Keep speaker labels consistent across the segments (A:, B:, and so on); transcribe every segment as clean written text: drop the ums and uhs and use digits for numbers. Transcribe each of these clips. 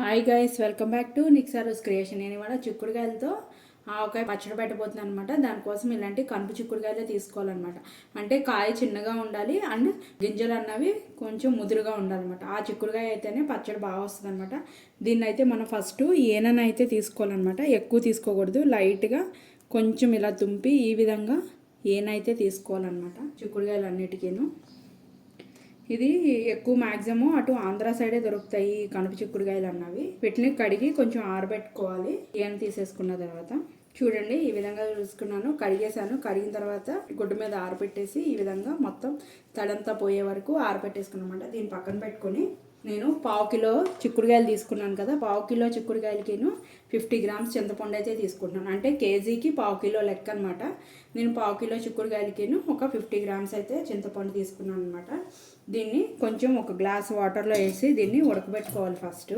A: Hi guys, welcome back to నిక్సారోస్ creation. నేను ఇవాళ చిక్కుడుకాయలతో ఆవకాయ పచ్చడి పెట్టబోతున్నాను అనమాట. దానికోసం ఇలాంటి కనుపు చిక్కుడుకాయలే తీసుకోవాలన్నమాట. అంటే కాయ చిన్నగా ఉండాలి అండ్ గింజలు అన్నవి కొంచెం ముదురుగా ఉండాలన్నమాట. ఆ చిక్కుడుకాయ అయితేనే పచ్చడి బాగా వస్తుంది అనమాట. దీన్ని అయితే మనం ఫస్ట్ ఏనైతే తీసుకోవాలన్నమాట. ఎక్కువ తీసుకోకూడదు, లైట్గా కొంచెం ఇలా తుంపి ఈ విధంగా ఏనైతే తీసుకోవాలన్నమాట చిక్కుడుకాయలు అన్నిటికీను. ఇది ఎక్కువ మ్యాక్సిమం అటు ఆంధ్ర సైడే దొరుకుతాయి కనుపు చిక్కుడుకాయలు అన్నవి. వీటిని కడిగి కొంచెం ఆరబెట్టుకోవాలి. ఏం తీసేసుకున్న తర్వాత చూడండి ఈ విధంగా చూసుకున్నాను, కడిగేసాను. కడిగిన తర్వాత గుడ్డు మీద ఆరబెట్టేసి ఈ విధంగా మొత్తం తడంతా పోయే వరకు ఆరబెట్టేసుకున్నమాట. దీన్ని పక్కన పెట్టుకొని నేను 1/2 కిలో చిక్కుడుకాయలు తీసుకున్నాను కదా, 1/2 కిలో చిక్కుడుకాయలకిను 50 గ్రామ్స్ చింతపండు అయితే తీసుకుంటున్నాను. అంటే కేజీకి 1/2 కిలో లెక్క అనమాట. నేను 1/2 కిలో చిక్కుడుకాయలకిను ఒక 50 గ్రామ్స్ అయితే చింతపండు తీసుకున్నాను అనమాట. దీన్ని కొంచెం ఒక గ్లాస్ వాటర్లో వేసి దీన్ని ఉడకబెట్టుకోవాలి. ఫస్ట్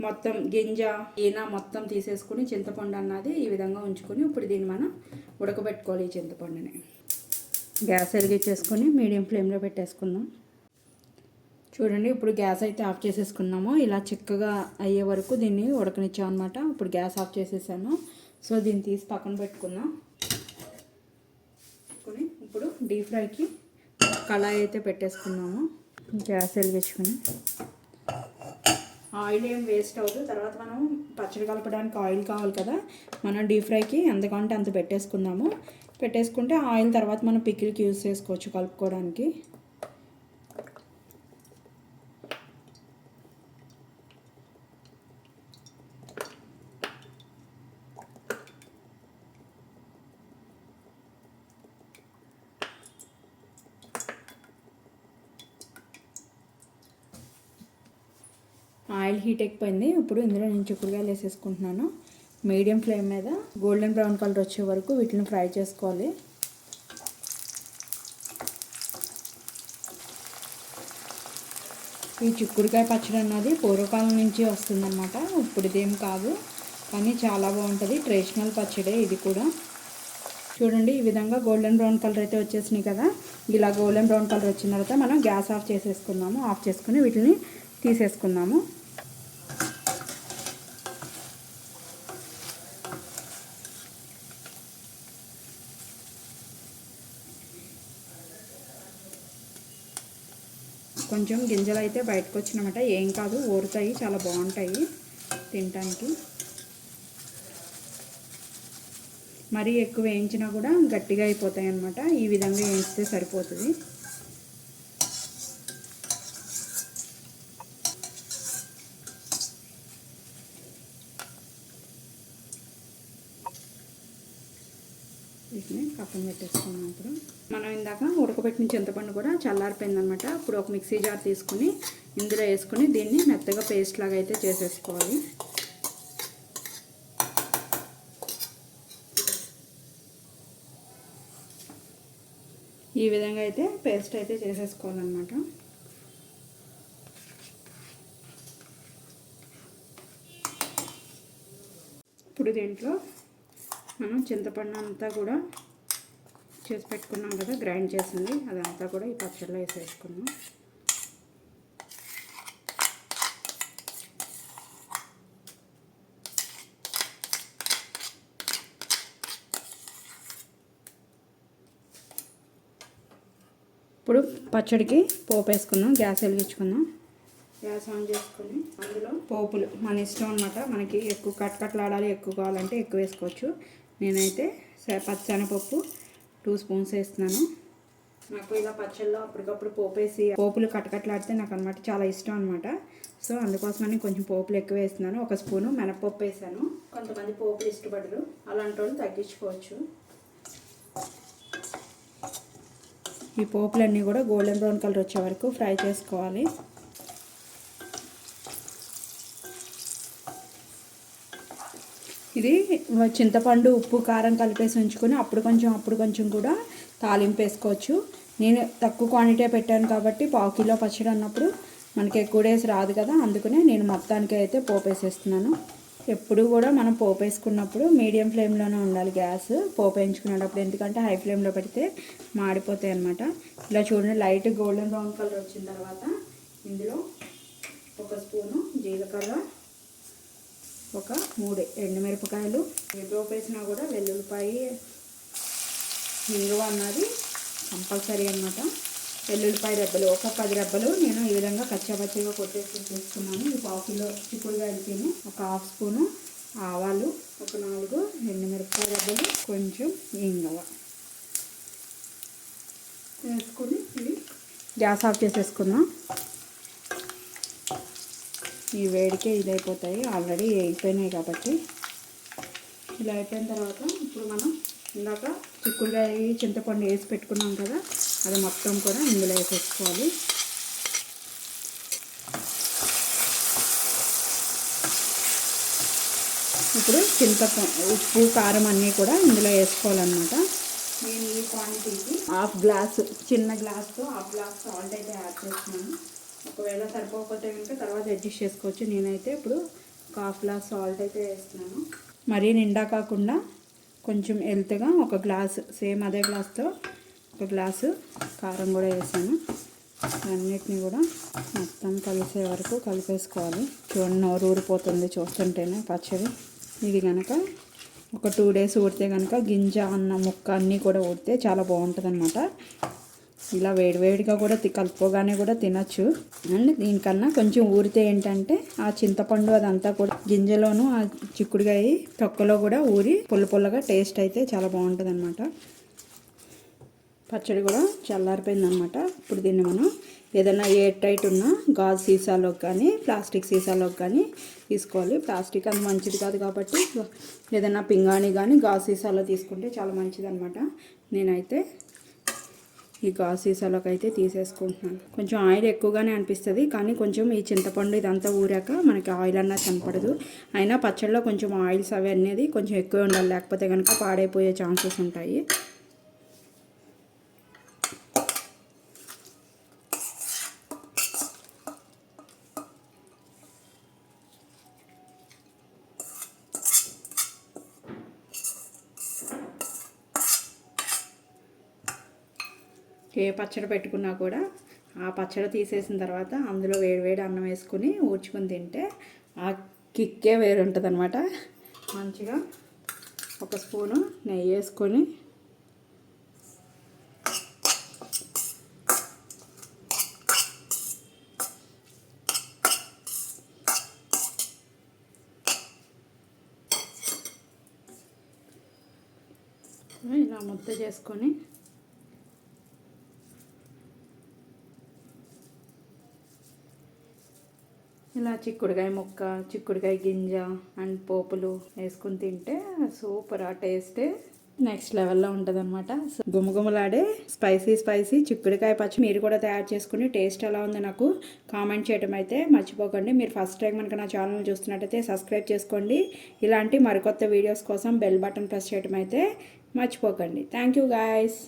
A: మొత్తం గింజ ఈన మొత్తం తీసేసుకుని చింతపండు అన్నది ఈ విధంగా ఉంచుకొని ఇప్పుడు దీన్ని మనం ఉడకబెట్టుకోవాలి. ఈ చింతపండుని గ్యాస్ వెలిగించేసుకొని మీడియం ఫ్లేమ్లో పెట్టేసుకుందాం. చూడండి ఇప్పుడు గ్యాస్ అయితే ఆఫ్ చేసేసుకున్నాము. ఇలా చిక్కగా అయ్యే వరకు దీన్ని ఉడకనిచ్చాం అనమాట. ఇప్పుడు గ్యాస్ ఆఫ్ చేసేసాను. సో దీన్ని తీసి పక్కన పెట్టుకుందాం. ఇప్పుడు డీప్ ఫ్రైకి కళాయి అయితే పెట్టేసుకున్నాము. గ్యాస్ వెలిగించుకొని ఆయిల్ ఏం వేస్ట్ అవ్వదు. తర్వాత మనం పచ్చడి కలపడానికి ఆయిల్ కావాలి కదా, మనం డీప్ ఫ్రైకి ఎంతకంటే అంత పెట్టేసుకుంటే ఆయిల్ తర్వాత మనం పికిల్కి యూజ్ చేసుకోవచ్చు కలుపుకోవడానికి. ఆయిల్ హీట్ ఎక్కిపోయింది. ఇప్పుడు ఇందులో నేను చిక్కుడుకాయలు వేసేసుకుంటున్నాను. మీడియం ఫ్లేమ్ మీద గోల్డెన్ బ్రౌన్ కలర్ వచ్చే వరకు వీటిని ఫ్రై చేసుకోవాలి. ఈ చిక్కుడుకాయ పచ్చడి అన్నది పూర్వకాలం నుంచి వస్తుందన్నమాట. ఇప్పుడు ఇదేం కాదు, కానీ చాలా బాగుంటుంది. ట్రెడిషనల్ పచ్చడే ఇది కూడా. చూడండి ఈ విధంగా గోల్డెన్ బ్రౌన్ కలర్ అయితే వచ్చేసినాయి కదా. ఇలా గోల్డెన్ బ్రౌన్ కలర్ వచ్చిన తర్వాత మనం గ్యాస్ ఆఫ్ చేసేసుకుందాము. ఆఫ్ చేసుకుని వీటిని తీసేసుకుందాము. కొంచెం గింజలు అయితే బయటకు వచ్చినమాట. ఏం కాదు, ఊరుతాయి, చాలా బాగుంటాయి తినడానికి. మరీ ఎక్కువ వేయించినా కూడా గట్టిగా అయిపోతాయి అన్నమాట. ఈ విధంగా వేయిస్తే సరిపోతుంది. వీటిని పక్కన పెట్టేసుకున్నాం. ఇప్పుడు మనం ఇందాక ఉడకబెట్టిన చింతపండు కూడా చల్లారిపోయింది అనమాట. ఇప్పుడు ఒక మిక్సీ జార్ తీసుకుని ఇందులో వేసుకుని దీన్ని మెత్తగా పేస్ట్ లాగా అయితే చేసేసుకోవాలి. ఈ విధంగా అయితే పేస్ట్ అయితే చేసేసుకోవాలన్నమాట. ఇప్పుడు దీంట్లో మనం చింతపండు అంతా కూడా చేసి పెట్టుకున్నాం కదా, గ్రైండ్ చేసింది అదంతా కూడా ఈ పచ్చడిలో వేసేసుకున్నాం. ఇప్పుడు పచ్చడికి పోపు వేసుకుందాం. గ్యాస్ వెలిగించుకుందాం. గ్యాస్ ఆన్ చేసుకొని అందులో పోపులు మన ఇష్టం అనమాట. మనకి ఎక్కువ కట్కట్లాడాలి, ఎక్కువ కావాలంటే ఎక్కువ వేసుకోవచ్చు. నేనైతే పచ్చెనపప్పు 2 స్పూన్స్ వేస్తున్నాను. నాకు ఇలా పచ్చళ్ళలో అప్పటికప్పుడు పోపులు కట్కట్లాడితే నాకు అనమాట చాలా ఇష్టం అనమాట. సో అందుకోసమని కొంచెం పోపులు ఎక్కువ వేస్తున్నాను. 1 స్పూను మినపప్పు వేసాను. కొంతమంది పోపులు ఇష్టపడరు, అలాంటి వాళ్ళు తగ్గించుకోవచ్చు. ఈ పోపులన్నీ కూడా గోల్డెన్ బ్రౌన్ కలర్ వచ్చే వరకు ఫ్రై చేసుకోవాలి. ఇది చింతపండు ఉప్పు కారం కలిపేసి ఉంచుకొని అప్పుడు కొంచెం కూడా తాలింపు వేసుకోవచ్చు. నేను తక్కువ క్వాంటిటీ పెట్టాను కాబట్టి 1/2 కిలో పచ్చడి అన్నప్పుడు మనకి ఎక్కువ డేస్ రాదు కదా, అందుకనే నేను మొత్తానికి అయితే పోపు వేసేస్తున్నాను. ఎప్పుడు కూడా మనం పోపు వేసుకున్నప్పుడు మీడియం ఫ్లేమ్లోనే ఉండాలి గ్యాస్ పోపు వేయించుకునేటప్పుడు, ఎందుకంటే హై ఫ్లేమ్లో పెడితే మాడిపోతాయి అన్నమాట. ఇలా చూడండి లైట్ గోల్డెన్ బ్రౌన్ కలర్ వచ్చిన తర్వాత ఇందులో 1 స్పూను జీలకర్ర, ఒక 3 ఎండుమిరపకాయలు, వేసినా కూడా వెల్లుల్లిపాయ ఇంగువ అన్నది కంపల్సరీ అనమాట. వెల్లుల్లిపాయ రెబ్బలు ఒక 10 రెబ్బలు నేను ఈ విధంగా కచ్చాపచ్చిగా కొట్టేసి తీసుకున్నాను. ఈ పావు కిలో చిక్కుడుకాయలకి ఒక హాఫ్ స్పూను ఆవాలు, ఒక 4 ఎండుమిరపకాయ రెబ్బలు, కొంచెం ఇంగువ వేసుకొని ఇవి గ్యాస్ ఆఫ్ చేసేసుకుందాం. ఈ వేడికే ఇది అయిపోతాయి, ఆల్రెడీ అయిపోయినాయి కాబట్టి. ఇలా అయిపోయిన తర్వాత ఇప్పుడు మనం ఇందాక చిక్కుడుకాయ చింతపండు వేసి పెట్టుకున్నాం కదా, అది మొత్తం కూడా ఇందులో వేసేసుకోవాలి. ఇప్పుడు ఉప్పు కారం అన్నీ కూడా ఇందులో వేసుకోవాలన్నమాట. నేను ఈ క్వాంటిటీకి హాఫ్ గ్లాసు, చిన్న గ్లాస్తో హాఫ్ గ్లాస్ సాల్ట్ అయితే యాడ్ చేస్తున్నాను. ఒకవేళ సరిపోకపోతే కనుక తర్వాత అడ్జస్ట్ చేసుకోవచ్చు. నేనైతే ఇప్పుడు ఒక హాఫ్ గ్లాస్ సాల్ట్ అయితే వేస్తున్నాను. మరీ నిండా కాకుండా కొంచెం ఎల్త్గా ఒక గ్లాసు, సేమ్ అదే గ్లాస్తో ఒక గ్లాసు కారం కూడా వేసాను. అన్నిటిని కూడా మొత్తం కలిసే వరకు కలిపేసుకోవాలి. చూడండి, నోరు ఊరిపోతుంది చూస్తుంటేనే పచ్చడి. ఇది కనుక ఒక 2 days ఊరితే కనుక గింజ అన్న ముక్క అన్నీ కూడా ఊరితే చాలా బాగుంటుంది అనమాట. ఇలా వేడివేడిగా కూడా కలుపుకోగానే కూడా తినచ్చు. అండ్ దీనికన్నా కొంచెం ఊరితే ఏంటంటే ఆ చింతపండు అదంతా కూడా గింజలోను ఆ చిక్కుడుకాయ తొక్కలో కూడా ఊరి పుల్లగా టేస్ట్ అయితే చాలా బాగుంటుంది అనమాట. పచ్చడి కూడా చల్లారిపోయిందనమాట. ఇప్పుడు దీన్ని మనం ఏదైనా ఎయిర్ టైట్ ఉన్న గాజు సీసాలోకి కానీ ప్లాస్టిక్ సీసాలోకి కానీ తీసుకోవాలి. ప్లాస్టిక్ అది మంచిది కాదు కాబట్టి ఏదైనా పింగాణి కానీ గాజు సీసాలో తీసుకుంటే చాలా మంచిది అనమాట. నేనైతే ఈ గాజు సీసాలోకి అయితే తీసేసుకుంటున్నాను. కొంచెం ఆయిల్ ఎక్కువగానే అనిపిస్తుంది, కానీ కొంచెం ఈ చింతపండు ఇదంతా ఊరాక మనకి ఆయిల్ అన్నది కనపడదు. అయినా పచ్చడిలో కొంచెం ఆయిల్స్ అవి అనేది కొంచెం ఎక్కువ ఉండాలి, లేకపోతే కనుక పాడైపోయే ఛాన్సెస్ ఉంటాయి. ఏ పచ్చడి పెట్టుకున్నా కూడా ఆ పచ్చడి తీసేసిన తర్వాత అందులో వేడివేడి అన్నం వేసుకుని ఊడ్చుకొని తింటే ఆ కిక్కే వేరు ఉంటుంది అనమాట. మంచిగా ఒక స్పూను నెయ్యి వేసుకొని ఇలా ముద్ద చేసుకొని ఇలా చిక్కుడుకాయ ముక్క, చిక్కుడుకాయ గింజ అండ్ పోపులు వేసుకుని తింటే సూపర్. ఆ టేస్టే నెక్స్ట్ లెవెల్లో ఉంటుంది అనమాట. గుమగుమలాడే స్పైసీ చిక్కుడుకాయ పచ్చడి మీరు కూడా తయారు చేసుకుని టేస్ట్ ఎలా ఉందో నాకు కామెంట్ చేయడం అయితే మర్చిపోకండి. మీరు ఫస్ట్ టైం కనుక నా ఛానల్ చూస్తున్నట్టయితే సబ్స్క్రైబ్ చేసుకోండి. ఇలాంటి మరికొత్త వీడియోస్ కోసం బెల్ బటన్ ప్రెస్ చేయడం అయితే మర్చిపోకండి. Thank you guys.